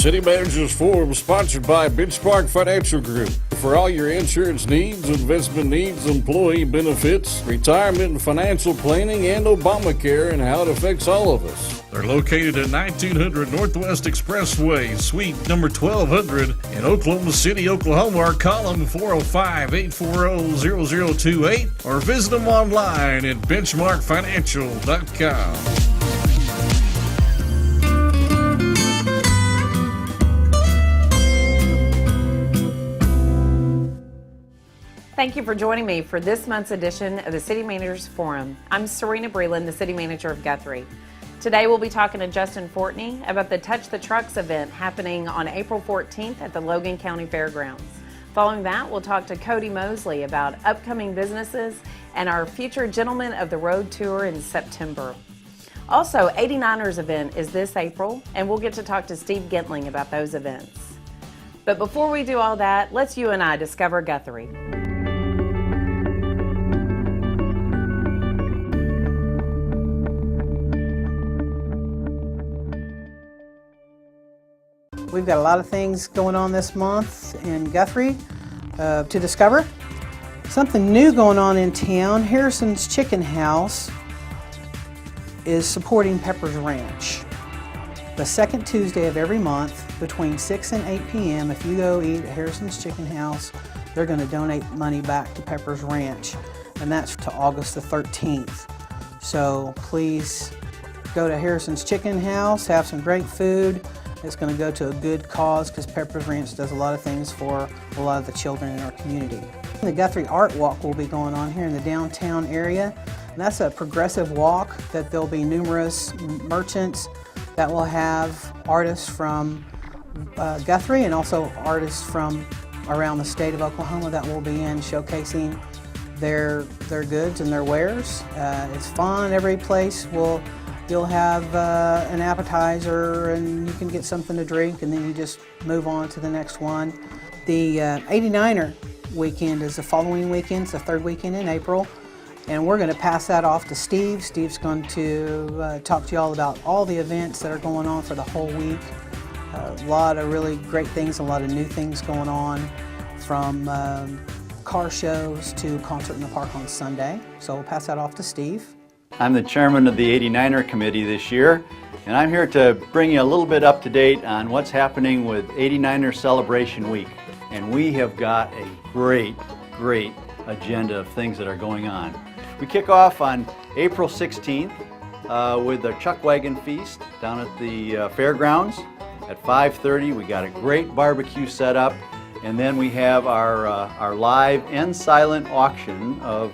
City Managers Forum sponsored by Benchmark Financial Group. For all your insurance needs, investment needs, employee benefits, retirement and financial planning, and Obamacare and how it affects all of us. They're located at 1900 Northwest Expressway, suite number 1200 in Oklahoma City, Oklahoma, or call them 405-840-0028 or visit them online at benchmarkfinancial.com. Thank you for joining me for this month's edition of the City Managers Forum. I'm Serena Breland, the City Manager of Guthrie. Today we'll be talking to Justin Fortney about the Touch the Trucks event happening on April 14th at the Logan County Fairgrounds. Following that, we'll talk to Cody Mosley about upcoming businesses and our future Gentlemen of the Road tour in September. Also, 89ers event is this April, and we'll get to talk to Steve Gentling about those events. But before we do all that, let's you and I discover Guthrie. We've got a lot of things going on this month in Guthrie to discover. Something new going on in town. Harrison's Chicken House is supporting Pepper's Ranch. The second Tuesday of every month between 6 and 8 p.m. if you go eat at Harrison's Chicken House, they're going to donate money back to Pepper's Ranch, and that's to August the 13th. So please go to Harrison's Chicken House, have some great food. It's going to go to a good cause because Pepper's Ranch does a lot of things for a lot of the children in our community. The Guthrie Art Walk will be going on here in the downtown area. And that's a progressive walk that there'll be numerous merchants that will have artists from Guthrie and also artists from around the state of Oklahoma that will be in showcasing their goods and their wares. It's fun. Every place you'll have an appetizer and you can get something to drink and then you just move on to the next one. The 89er weekend is the following weekend. It's the third weekend in April. And we're going to pass that off to Steve. Steve's going to talk to you all about all the events that are going on for the whole week. A lot of really great things, a lot of new things going on, from car shows to concert in the park on Sunday. So we'll pass that off to Steve. I'm the chairman of the 89er committee this year, and I'm here to bring you a little bit up to date on what's happening with 89er Celebration Week. And we have got a great agenda of things that are going on. We kick off on April 16th with the Chuck Wagon Feast down at the fairgrounds at 5:30. We got a great barbecue set up, and then we have our live and silent auction of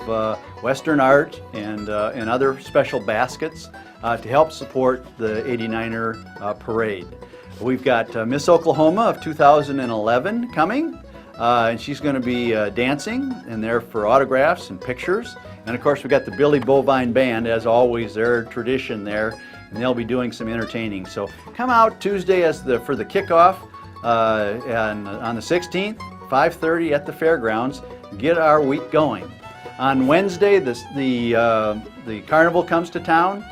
Western art and other special baskets to help support the 89er parade. We've got Miss Oklahoma of 2011 coming, and she's going to be dancing and there for autographs and pictures. And of course, we've got the Billy Bovine Band, as always, their tradition there, and they'll be doing some entertaining. So come out Tuesday for the kickoff and on the 16th, 5:30 at the fairgrounds. Get our week going. On Wednesday, the carnival comes to town,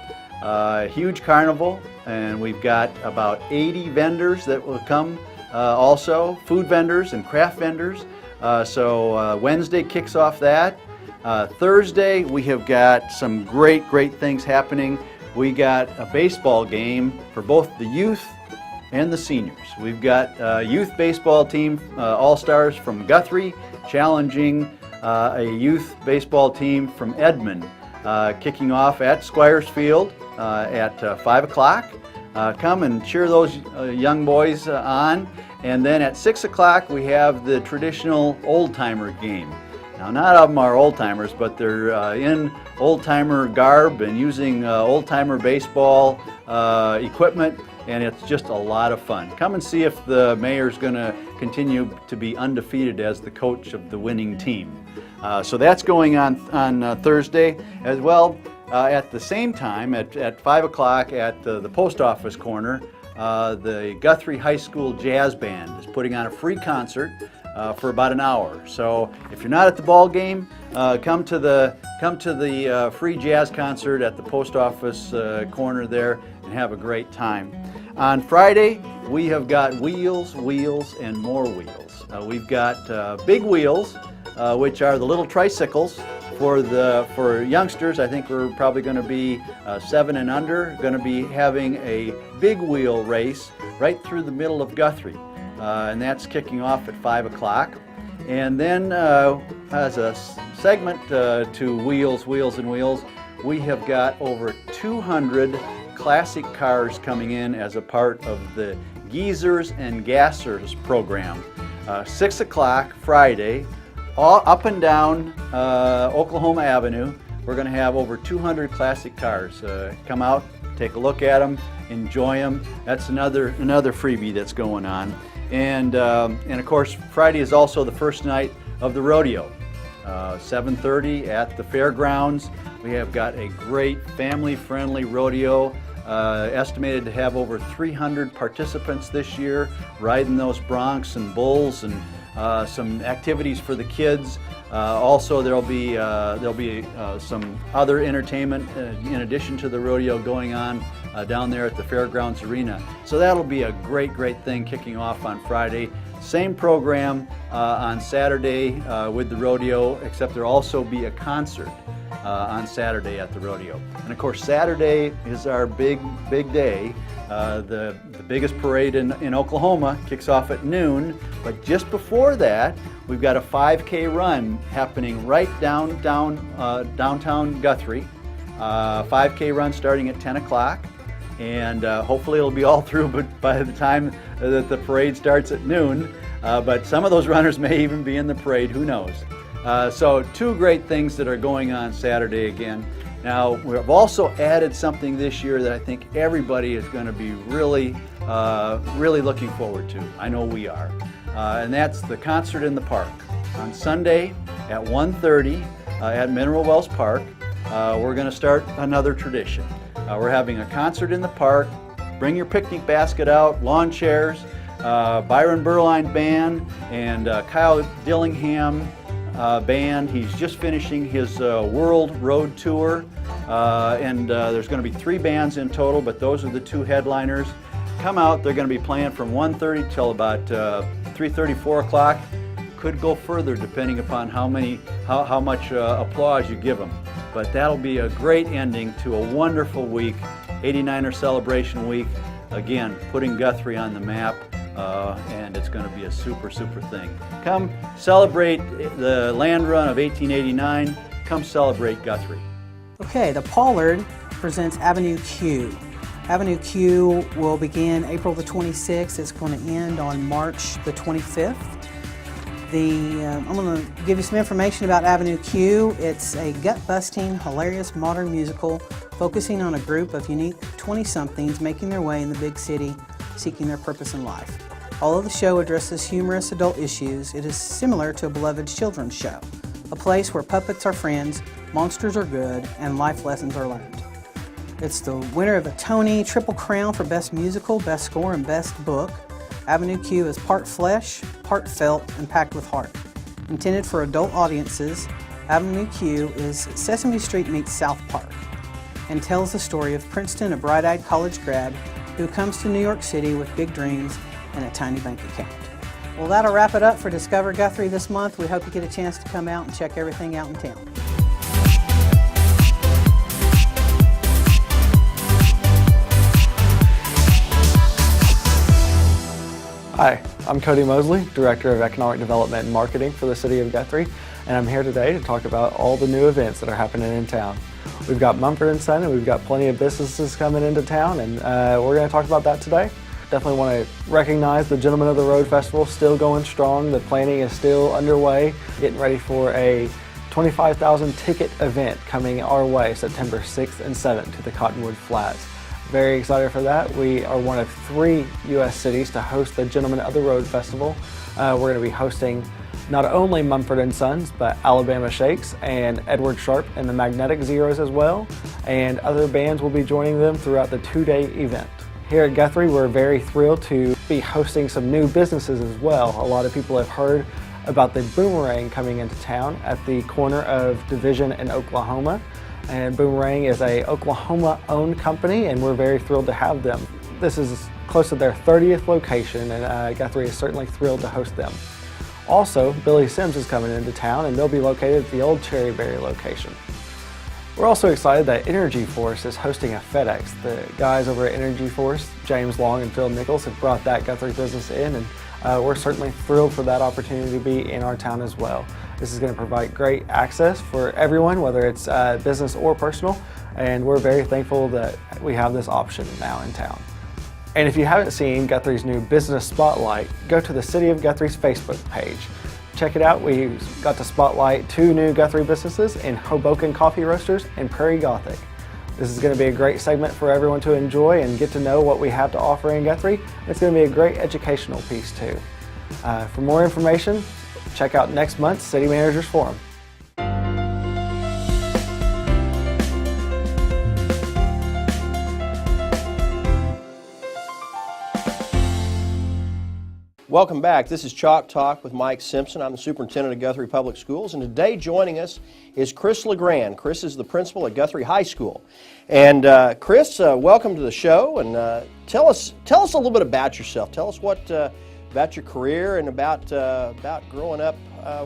huge carnival, and we've got about 80 vendors that will come also, food vendors and craft vendors. So Wednesday kicks off that. Thursday, we have got some great things happening. We got a baseball game for both the youth and the seniors. We've got a youth baseball team, all-stars from Guthrie, challenging a youth baseball team from Edmond, kicking off at Squires Field at 5 o'clock. Come and cheer those young boys on. And then at 6 o'clock, we have the traditional old-timer game. Now, not all of them are old-timers, but they're in old-timer garb and using old-timer baseball equipment, and it's just a lot of fun. Come and see if the mayor's going to continue to be undefeated as the coach of the winning team. So that's going on Thursday as well. At the same time, at 5 o'clock at the post office corner, the Guthrie High School Jazz Band is putting on a free concert for about an hour. So if you're not at the ball game, come to the free jazz concert at the post office corner there and have a great time. On Friday, we have got wheels, wheels, and more wheels. We've got big wheels, which are the little tricycles. For youngsters, I think we're probably going to be 7 and under, going to be having a big wheel race right through the middle of Guthrie. And that's kicking off at 5 o'clock. And then as a segment to Wheels, Wheels, and Wheels, we have got over 200 classic cars coming in as a part of the Geezers and Gassers program. 6 o'clock Friday, all up and down Oklahoma Avenue. We're going to have over 200 classic cars. Come out, take a look at them, enjoy them. That's another freebie that's going on. And of course, Friday is also the first night of the rodeo. 7:30 at the fairgrounds. We have got a great family-friendly rodeo. Estimated to have over 300 participants this year, riding those broncs and bulls, and some activities for the kids. Also, there'll be some other entertainment in addition to the rodeo going on down there at the Fairgrounds Arena. So that'll be a great thing kicking off on Friday. Same program on Saturday with the rodeo, except there'll also be a concert on Saturday at the rodeo. And of course, Saturday is our big day. The biggest parade in Oklahoma kicks off at noon, but just before that, we've got a 5K run happening right downtown Guthrie. 5K run starting at 10 o'clock, and hopefully it'll be all through by the time that the parade starts at noon. But some of those runners may even be in the parade, who knows. So two great things that are going on Saturday again. Now, we've also added something this year that I think everybody is going to be really looking forward to. I know we are. And that's the concert in the park. On Sunday at 1:30 at Mineral Wells Park, we're going to start another tradition. We're having a concert in the park. Bring your picnic basket out, lawn chairs, Byron Burline Band, and Kyle Dillingham band. He's just finishing his world road tour, and there's going to be 3 bands in total, but those are the 2 headliners. Come out. They're going to be playing from 1:30 till about 3:30, 4 o'clock. Could go further depending upon how much applause you give them. But that'll be a great ending to a wonderful week, 89er Celebration Week. Again, putting Guthrie on the map. And it's going to be a super thing. Come celebrate the land run of 1889. Come celebrate Guthrie. Okay, the Pollard presents Avenue Q. Avenue Q will begin April the 26th. It's going to end on March the 25th. I'm going to give you some information about Avenue Q. It's a gut-busting, hilarious modern musical focusing on a group of unique 20-somethings making their way in the big city, seeking their purpose in life. Although the show addresses humorous adult issues, it is similar to a beloved children's show, a place where puppets are friends, monsters are good, and life lessons are learned. It's the winner of a Tony Triple Crown for Best Musical, Best Score, and Best Book. Avenue Q is part flesh, part felt, and packed with heart. Intended for adult audiences, Avenue Q is Sesame Street meets South Park and tells the story of Princeton, a bright-eyed college grad who comes to New York City with big dreams and a tiny bank account. Well, that'll wrap it up for Discover Guthrie this month. We hope you get a chance to come out and check everything out in town. Hi, I'm Cody Mosley, Director of Economic Development and Marketing for the City of Guthrie, and I'm here today to talk about all the new events that are happening in town. We've got Mumford & Son, and we've got plenty of businesses coming into town, and we're going to talk about that today. Definitely want to recognize the Gentlemen of the Road Festival still going strong. The planning is still underway, getting ready for a 25,000 ticket event coming our way September 6th and 7th to the Cottonwood Flats. Very excited for that. We are one of 3 U.S. cities to host the Gentlemen of the Road Festival. We're going to be hosting not only Mumford & Sons, but Alabama Shakes and Edward Sharp and the Magnetic Zeros as well. And other bands will be joining them throughout the 2-day event. Here at Guthrie, we're very thrilled to be hosting some new businesses as well. A lot of people have heard about the Boomerang coming into town at the corner of Division and Oklahoma. And Boomerang is a Oklahoma-owned company, and we're very thrilled to have them. This is close to their 30th location, and Guthrie is certainly thrilled to host them. Also, Billy Sims is coming into town, and they'll be located at the old Cherryberry location. We're also excited that Energy Force is hosting a FedEx. The guys over at Energy Force, James Long and Phil Nichols, have brought that Guthrie business in, and we're certainly thrilled for that opportunity to be in our town as well. This is going to provide great access for everyone, whether it's business or personal, and we're very thankful that we have this option now in town. And if you haven't seen Guthrie's new Business Spotlight, go to the City of Guthrie's Facebook page. Check it out. We got to spotlight 2 new Guthrie businesses in Hoboken Coffee Roasters and Prairie Gothic. This is going to be a great segment for everyone to enjoy and get to know what we have to offer in Guthrie. It's going to be a great educational piece too. For more information, check out next month's City Managers Forum. Welcome back. This is Chalk Talk with Mike Simpson. I'm the superintendent of Guthrie Public Schools, and today joining us is Chris LeGrand. Chris is the principal at Guthrie High School. And Chris, welcome to the show, and tell us a little bit about yourself. Tell us what about your career and about growing up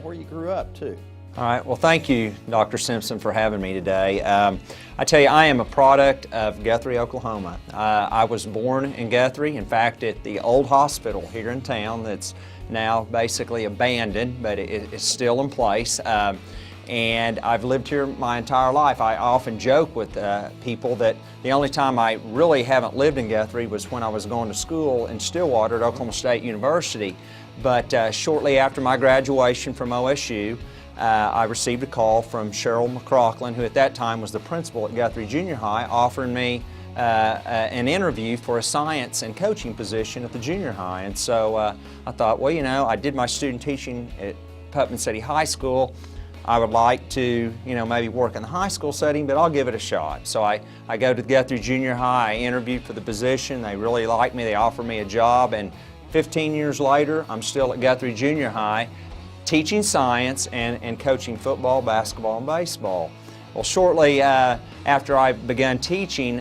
where you grew up too. All right, well, thank you, Dr. Simpson, for having me today. I tell you, I am a product of Guthrie, Oklahoma. I was born in Guthrie, in fact, at the old hospital here in town that's now basically abandoned, but it's still in place. And I've lived here my entire life. I often joke with people that the only time I really haven't lived in Guthrie was when I was going to school in Stillwater at Oklahoma State University. But shortly after my graduation from OSU, I received a call from Cheryl McCrocklin, who at that time was the principal at Guthrie Junior High, offering me an interview for a science and coaching position at the junior high. And so I thought, well, you know, I did my student teaching at Putnam City High School. I would like to, you know, maybe work in the high school setting, but I'll give it a shot. So I go to Guthrie Junior High, I interviewed for the position, they really liked me, they offered me a job, and 15 years later, I'm still at Guthrie Junior High, teaching science and coaching football, basketball, and baseball. Well, shortly after I began teaching,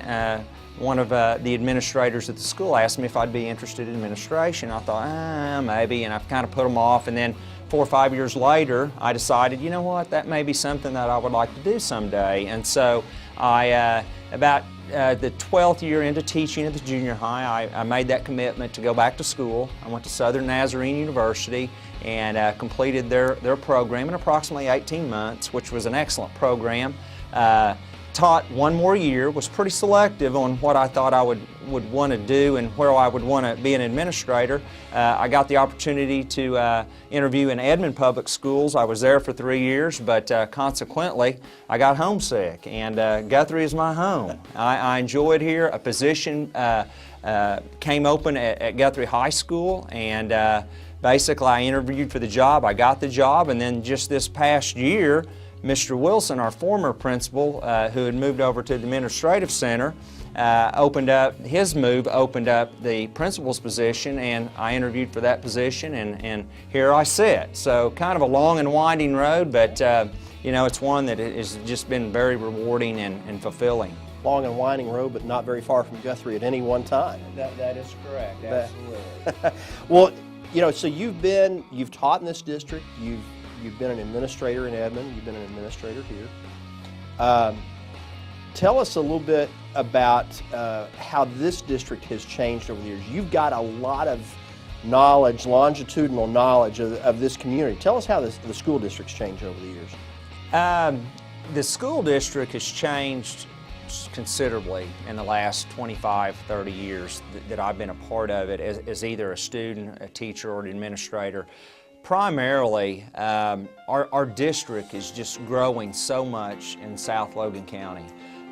one of the administrators at the school asked me if I'd be interested in administration. I thought, maybe, and I've kind of put them off. And then 4 or 5 years later, I decided, you know what, that may be something that I would like to do someday. And so I, about the 12th year into teaching at the junior high, I made that commitment to go back to school. I went to Southern Nazarene University and completed their program in approximately 18 months, which was an excellent program. Taught 1 more year, was pretty selective on what I thought I would want to do and where I would want to be an administrator. I got the opportunity to interview in Edmond Public Schools. I was there for 3 years, but consequently, I got homesick, and Guthrie is my home. I enjoyed here. A position came open at Guthrie High School, and basically I interviewed for the job. I got the job, and then just this past year, Mr. Wilson, our former principal, who had moved over to the administrative center, opened up the principal's position, and I interviewed for that position, and here I sit. So kind of a long and winding road, but you know, it's one that has just been very rewarding and fulfilling. Long and winding road, but not very far from Guthrie at any one time. That is correct, absolutely. Well, you know, so you've taught in this district, you've been an administrator in Edmond, you've been an administrator here. Tell us a little bit about how this district has changed over the years. You've got a lot of knowledge, longitudinal knowledge of this community. Tell us how the school district's changed over the years. The school district has changed considerably in the last 25, 30 years that I've been a part of it as either a student, a teacher, or an administrator. Primarily, our district is just growing so much in South Logan County.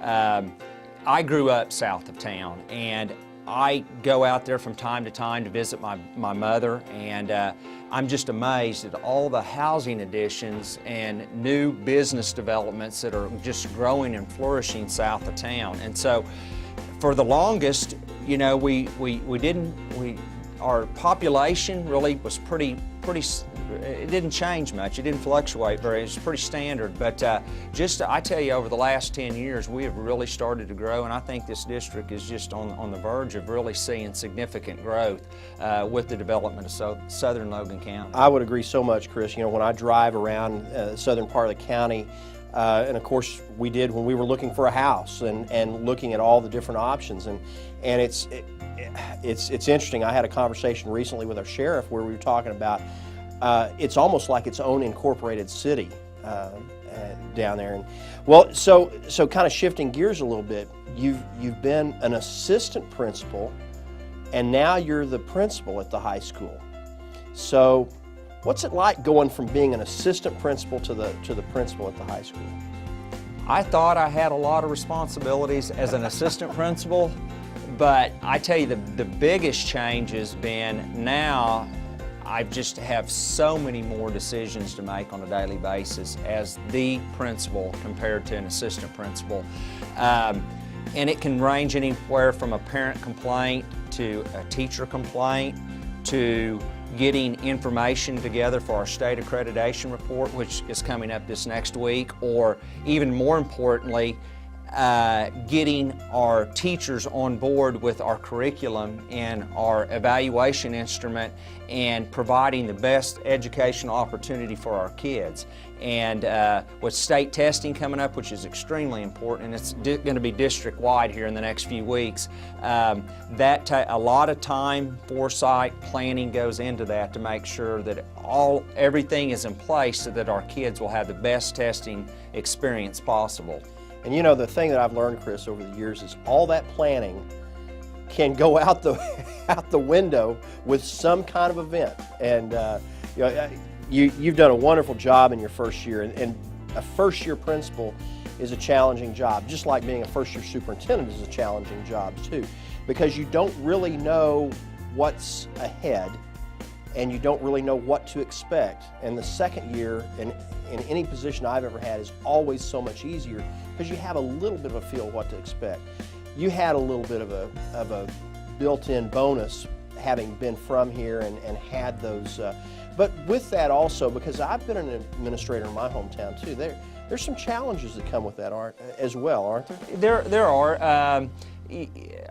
I grew up south of town, and I go out there from time to time to visit my mother, and I'm just amazed at all the housing additions and new business developments that are just growing and flourishing south of town. And so for the longest, you know, our population really was pretty it didn't change much. It didn't fluctuate very. It's pretty standard. But I tell you, over the last 10 years, we have really started to grow, and I think this district is just on the verge of really seeing significant growth with the development of southern Logan County. I would agree so much, Chris. You know, when I drive around the southern part of the county, and of course we did when we were looking for a house and looking at all the different options, and it's interesting. I had a conversation recently with our sheriff where we were talking about it's almost like its own incorporated city down there. And well, so kind of shifting gears a little bit, you've been an assistant principal, and now you're the principal at the high school. So what's it like going from being an assistant principal to the principal at the high school? I thought I had a lot of responsibilities as an assistant principal, but I tell you the biggest change has been now I just have so many more decisions to make on a daily basis as the principal compared to an assistant principal. And it can range anywhere from a parent complaint to a teacher complaint to getting information together for our state accreditation report, which is coming up this next week, or even more importantly, getting our teachers on board with our curriculum and our evaluation instrument and providing the best educational opportunity for our kids. And with state testing coming up, which is extremely important, and it's going to be district-wide here in the next few weeks, a lot of time, foresight, planning goes into that to make sure that everything is in place so that our kids will have the best testing experience possible. And you know, the thing that I've learned, Chris, over the years is all that planning can go out the window with some kind of event. And you know, you've done a wonderful job in your first year, and a first-year principal is a challenging job, just like being a first-year superintendent is a challenging job too, because you don't really know what's ahead and you don't really know what to expect. And the second year in any position I've ever had is always so much easier because you have a little bit of a feel of what to expect. You had a little bit of a built-in bonus having been from here and had those, but with that also, because I've been an administrator in my hometown too, there's some challenges that come with that aren't there? There are.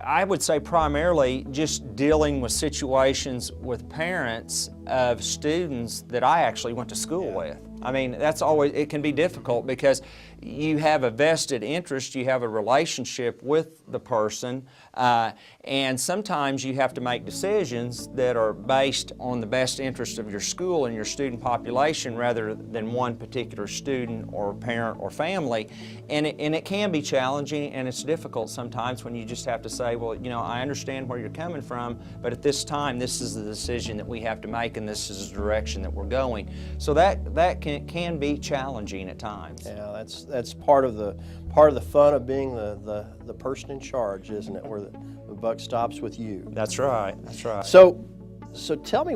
I would say primarily just dealing with situations with parents of students that I actually went to school with. I mean, it can be difficult because you have a vested interest, you have a relationship with the person, and sometimes you have to make decisions that are based on the best interest of your school and your student population rather than one particular student or parent or family. And it can be challenging and it's difficult sometimes when you just have to say, well, you know, I understand where you're coming from, but at this time, this is the decision that we have to make and this is the direction that we're going. So that can be challenging at times. Yeah, that's part of the fun of being the person in charge, isn't it? Where the buck stops with you. That's right. That's right. So tell me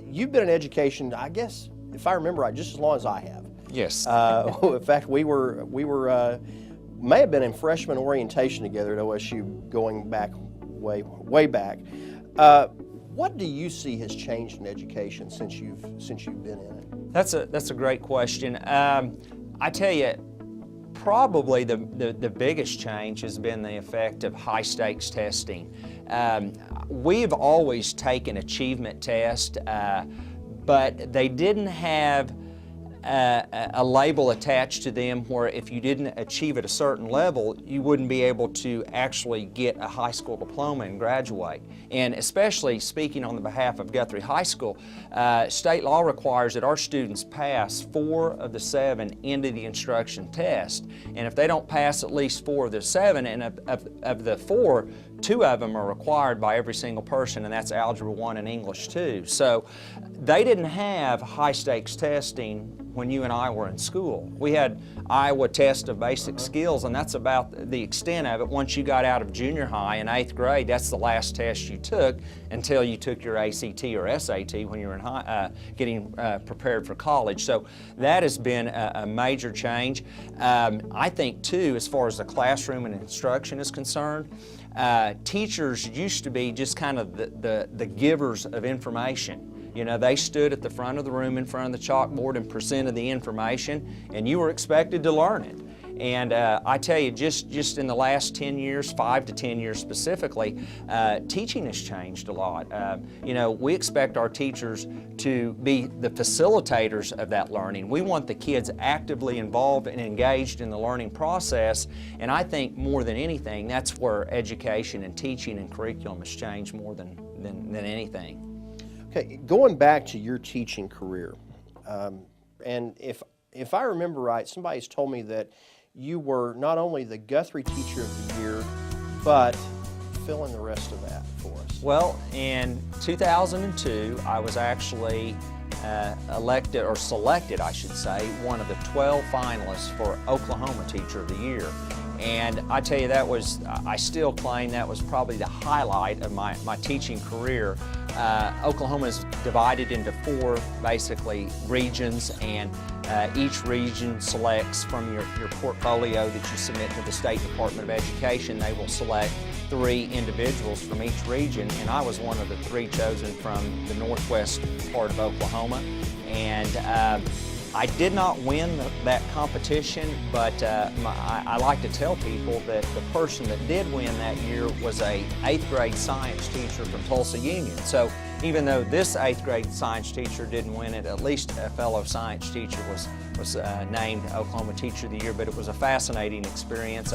you've been in education, I guess, if I remember right, just as long as I have. Yes. In fact, we were may have been in freshman orientation together at OSU, going back way back. What do you see has changed in education since you've been in it? That's a great question. I tell you, probably the biggest change has been the effect of high stakes testing. We've always taken achievement tests, but they didn't have a label attached to them where if you didn't achieve at a certain level, you wouldn't be able to actually get a high school diploma and graduate. And especially speaking on the behalf of Guthrie High School, state law requires that our students pass 4 of the 7 into the instruction test. And if they don't pass at least 4 of the 7, and of the 4, 2 of them are required by every single person, and that's Algebra 1 and English 2. So they didn't have high stakes testing when you and I were in school. We had Iowa test of basic skills, and that's about the extent of it. Once you got out of junior high in 8th grade, that's the last test you took until you took your ACT or SAT when you were in getting prepared for college. So that has been a major change. I think too, as far as the classroom and instruction is concerned, teachers used to be just kind of the givers of information. You know, they stood at the front of the room in front of the chalkboard and presented the information, and you were expected to learn it. And I tell you, just in the last 10 years, 5 to 10 years specifically, teaching has changed a lot. You know, we expect our teachers to be the facilitators of that learning. We want the kids actively involved and engaged in the learning process, and I think more than anything, that's where education and teaching and curriculum has changed more than anything. Okay, going back to your teaching career, and if I remember right, somebody's told me that you were not only the Guthrie Teacher of the Year, but fill in the rest of that for us. Well, in 2002, I was actually elected, or selected, I should say, one of the 12 finalists for Oklahoma Teacher of the Year. And I tell you, that was, I still claim that was probably the highlight of my teaching career. Oklahoma is divided into 4 basically regions, and each region selects from your portfolio that you submit to the State Department of Education. They will select 3 individuals from each region, and I was one of the 3 chosen from the northwest part of Oklahoma. And I did not win that competition, but I like to tell people that the person that did win that year was a 8th grade science teacher from Tulsa Union. So even though this 8th grade science teacher didn't win it, at least a fellow science teacher was named Oklahoma Teacher of the Year. But it was a fascinating experience,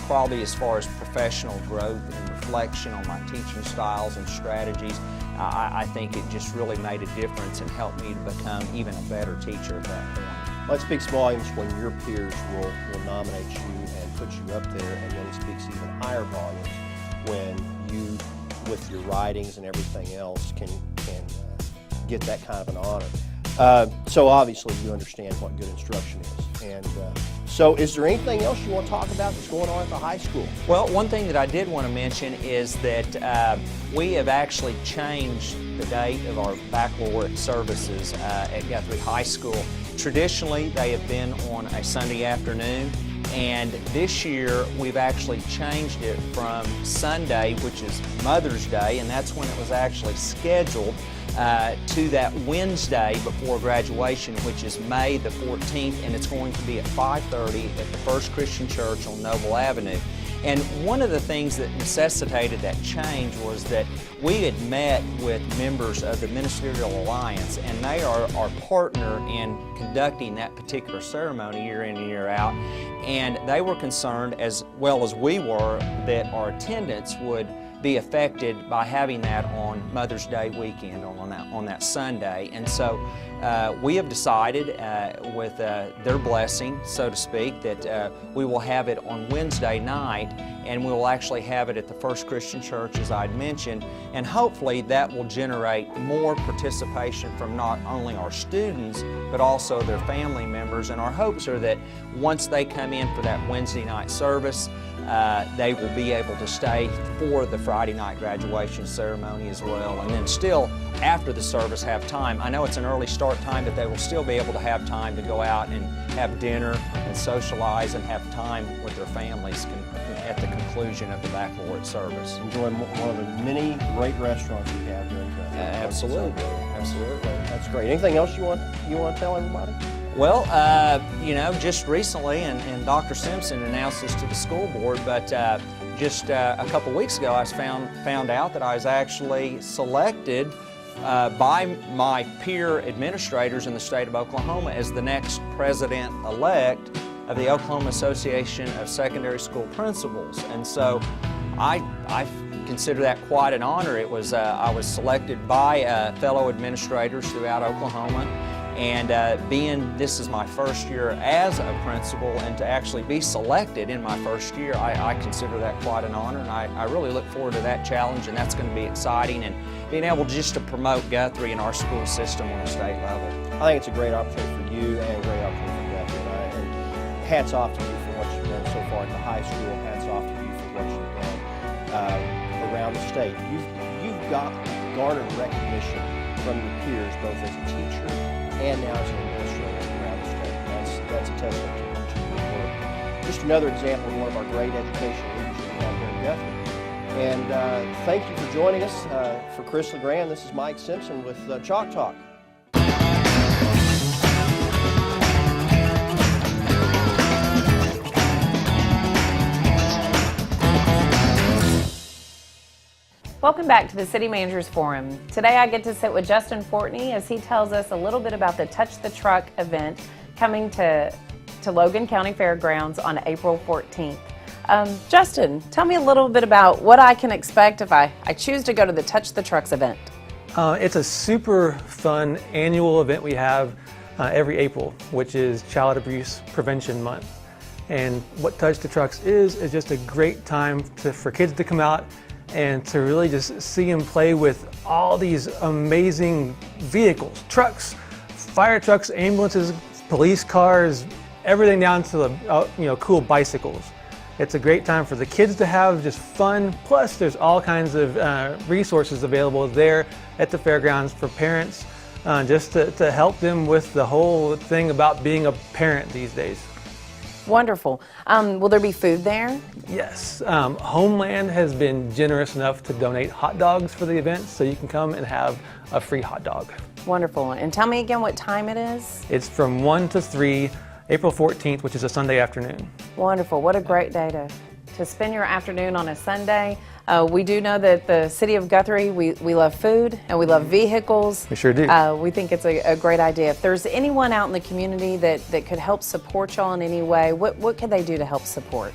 probably as far as professional growth and reflection on my teaching styles and strategies. I think it just really made a difference and helped me to become even a better teacher at that point. Well, it speaks volumes when your peers will nominate you and put you up there, and then it speaks even higher volumes when you, with your writings and everything else, can get that kind of an honor. So obviously you understand what good instruction is. And so is there anything else you want to talk about that's going on at the high school? Well, one thing that I did want to mention is that we have actually changed the date of our baccalaureate services at Guthrie High School. Traditionally, they have been on a Sunday afternoon, and this year we've actually changed it from Sunday, which is Mother's Day, and that's when it was actually scheduled, to that Wednesday before graduation, which is May the 14th, and it's going to be at 5:30 at the First Christian Church on Noble Avenue. And one of the things that necessitated that change was that we had met with members of the Ministerial Alliance, and they are our partner in conducting that particular ceremony year in and year out. And they were concerned, as well as we were, that our attendance would be affected by having that on Mother's Day weekend, on that Sunday. And so we have decided, with their blessing, so to speak, that we will have it on Wednesday night, and we will actually have it at the First Christian Church, as I'd mentioned, and hopefully that will generate more participation from not only our students, but also their family members. And our hopes are that once they come in for that Wednesday night service, they will be able to stay for the Friday night graduation ceremony as well, and then still after the service have time. I know it's an early start time, but they will still be able to have time to go out and have dinner and socialize and have time with their families at the conclusion of the baccalaureate service. Enjoy one of the many great restaurants we have here in Guthrie. Absolutely, absolutely. That's great. Anything else you want to tell everybody? Well, you know, just recently, and Dr. Simpson announced this to the school board, but just a couple weeks ago I found out that I was actually selected by my peer administrators in the state of Oklahoma as the next president-elect of the Oklahoma Association of Secondary School Principals. And so I consider that quite an honor. It was I was selected by fellow administrators throughout Oklahoma. And being this is my first year as a principal, and to actually be selected in my first year, I consider that quite an honor, and I really look forward to that challenge, and that's going to be exciting, and being able just to promote Guthrie and our school system on a state level. I think it's a great opportunity for you and a great opportunity for Guthrie, and hats off to you for what you've done so far at the high school. Hats off to you for what you've done around the state. You've garnered recognition from your peers, both as a teacher and now as an administrator around the state. That's a testament to your work. Just another example of one of our great education leaders we have here in Guthrie. And thank you for joining us. For Chris LeGrand, this is Mike Simpson with Chalk Talk. Welcome back to the City Managers Forum. Today I get to sit with Justin Fortney as he tells us a little bit about the Touch the Truck event coming to Logan County Fairgrounds on April 14th. Justin, tell me a little bit about what I can expect if I choose to go to the Touch the Trucks event. It's a super fun annual event we have every April, which is Child Abuse Prevention Month. And what Touch the Trucks is just a great time for kids to come out and to really just see and play with all these amazing vehicles, trucks, fire trucks, ambulances, police cars, everything down to the cool bicycles. It's a great time for the kids to have just fun, plus there's all kinds of resources available there at the fairgrounds for parents just to help them with the whole thing about being a parent these days. Wonderful. Will there be food there? Yes. Homeland has been generous enough to donate hot dogs for the event, so you can come and have a free hot dog. Wonderful. And tell me again what time it is? It's from 1 to 3, April 14th, which is a Sunday afternoon. Wonderful. What a great day to spend your afternoon on a Sunday. We do know that the city of Guthrie, we love food and we love vehicles. We sure do. We think it's a great idea. If there's anyone out in the community that could help support y'all in any way, what could they do to help support?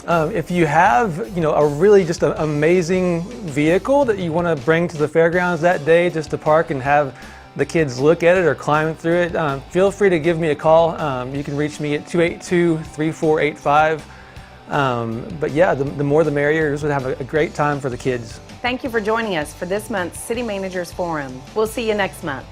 If you have, a really just an amazing vehicle that you want to bring to the fairgrounds that day just to park and have the kids look at it or climb through it, feel free to give me a call. You can reach me at 282-3485. But yeah, the more the merrier. Just would have a great time for the kids. Thank you for joining us for this month's City Managers Forum. We'll see you next month.